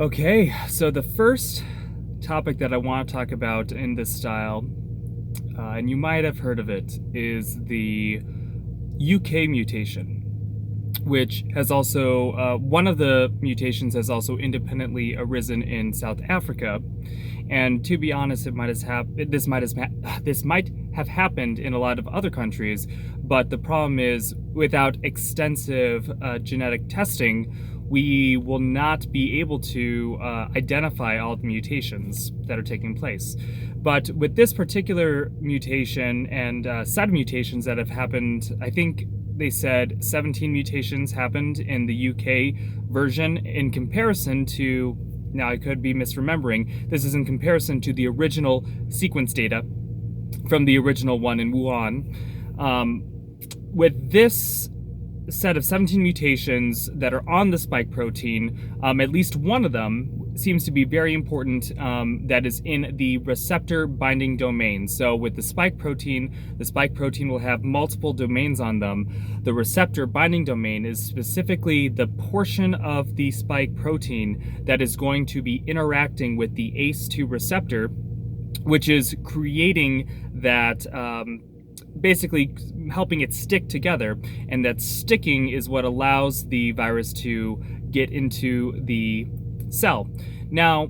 Okay, so the first topic that I want to talk about in this style, and you might have heard of it, is the UK mutation, which has also, one of the mutations has also independently arisen in South Africa. And to be honest, this might have happened in a lot of other countries, but the problem is without extensive genetic testing, we will not be able to identify all the mutations that are taking place. But with this particular mutation and set of mutations that have happened, I think they said 17 mutations happened in the UK version in comparison to, now I could be misremembering, this is in comparison to the original sequence data from the original one in Wuhan. With this set of 17 mutations that are on the spike protein, at least one of them seems to be very important, that is in the receptor binding domain. So with the spike protein will have multiple domains on them. The receptor binding domain is specifically the portion of the spike protein that is going to be interacting with the ACE2 receptor, which is creating that, basically helping it stick together, and that sticking is what allows the virus to get into the cell. Now,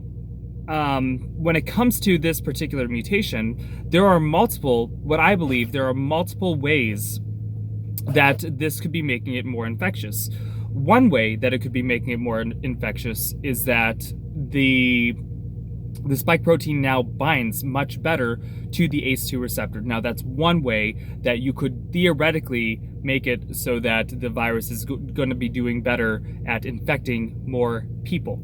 when it comes to this particular mutation, there are multiple ways that this could be making it more infectious. One way that it could be making it more infectious is that the spike protein now binds much better to the ACE2 receptor. Now, that's one way that you could theoretically make it so that the virus is going to be doing better at infecting more people.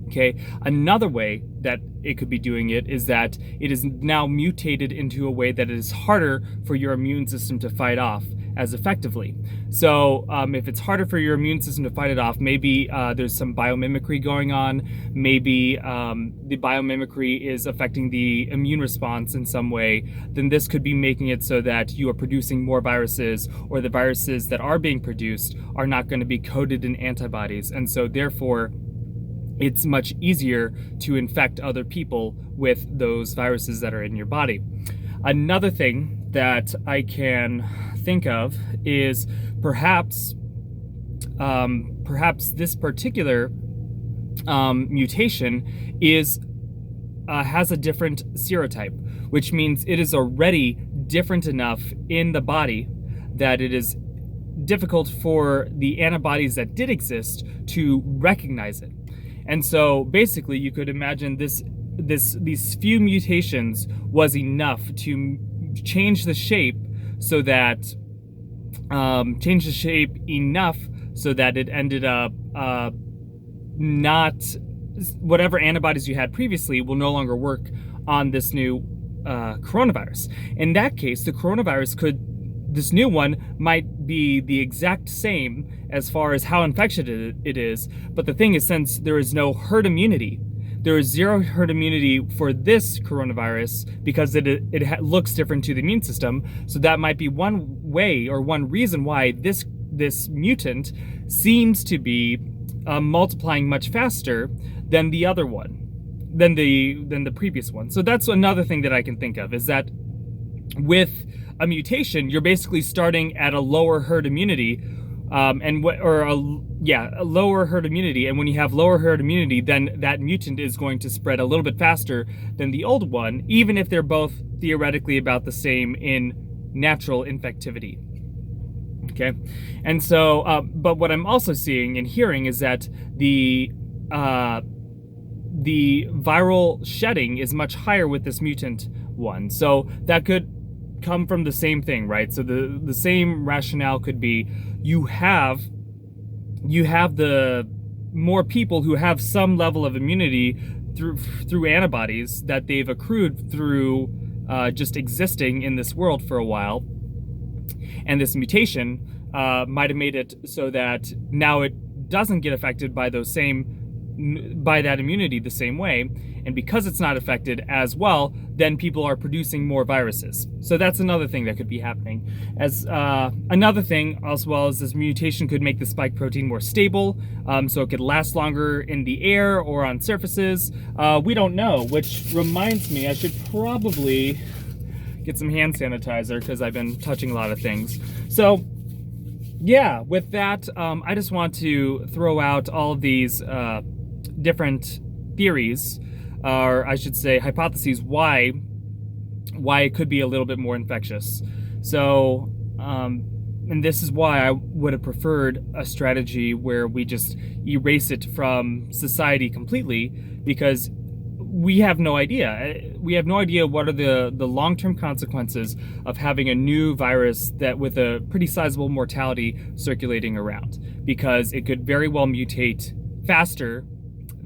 Okay, another way that it could be doing it is that it is now mutated into a way that it is harder for your immune system to fight off as effectively. So if it's harder for your immune system to fight it off, maybe there's some biomimicry going on. Maybe the biomimicry is affecting the immune response in some way. Then this could be making it so that you are producing more viruses, or the viruses that are being produced are not going to be coated in antibodies. And so therefore, it's much easier to infect other people with those viruses that are in your body. Another thing that I can think of is perhaps this particular mutation has a different serotype, which means it is already different enough in the body that it is difficult for the antibodies that did exist to recognize it. And so basically you could imagine these few mutations was enough to change the shape so that it ended up not, whatever antibodies you had previously will no longer work on this new coronavirus. In that case, this new one might be the exact same as far as how infectious it is, but the thing is, since there is no herd immunity, there is zero herd immunity for this coronavirus because it looks different to the immune system. So that might be one way or one reason why this mutant seems to be multiplying much faster than the other one, than the previous one. So that's another thing that I can think of, is that with a mutation, you're basically starting at a lower herd immunity, a lower herd immunity, and when you have lower herd immunity, then that mutant is going to spread a little bit faster than the old one, even if they're both theoretically about the same in natural infectivity. Okay, and so, but what I'm also seeing and hearing is that the viral shedding is much higher with this mutant one, so that could come from the same thing, right? So the same rationale could be you have the more people who have some level of immunity through antibodies that they've accrued through just existing in this world for a while, and this mutation might have made it so that now it doesn't get affected by those same by that immunity the same way. And because it's not affected as well, then people are producing more viruses. So that's another thing that could be happening. As another thing, as well as this mutation could make the spike protein more stable, so it could last longer in the air or on surfaces. We don't know, which reminds me, I should probably get some hand sanitizer because I've been touching a lot of things. So yeah, with that, I just want to throw out all of these different theories, or I should say hypotheses, why it could be a little bit more infectious. So, and this is why I would have preferred a strategy where we just erase it from society completely, because we have no idea. We have no idea what are the long-term consequences of having a new virus that with a pretty sizable mortality circulating around, because it could very well mutate faster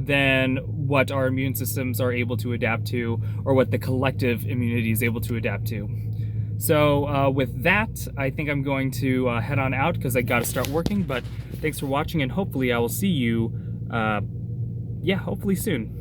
than what our immune systems are able to adapt to, or what the collective immunity is able to adapt to. So with that, I think I'm going to head on out because I got to start working. But thanks for watching, and hopefully I will see you, hopefully soon.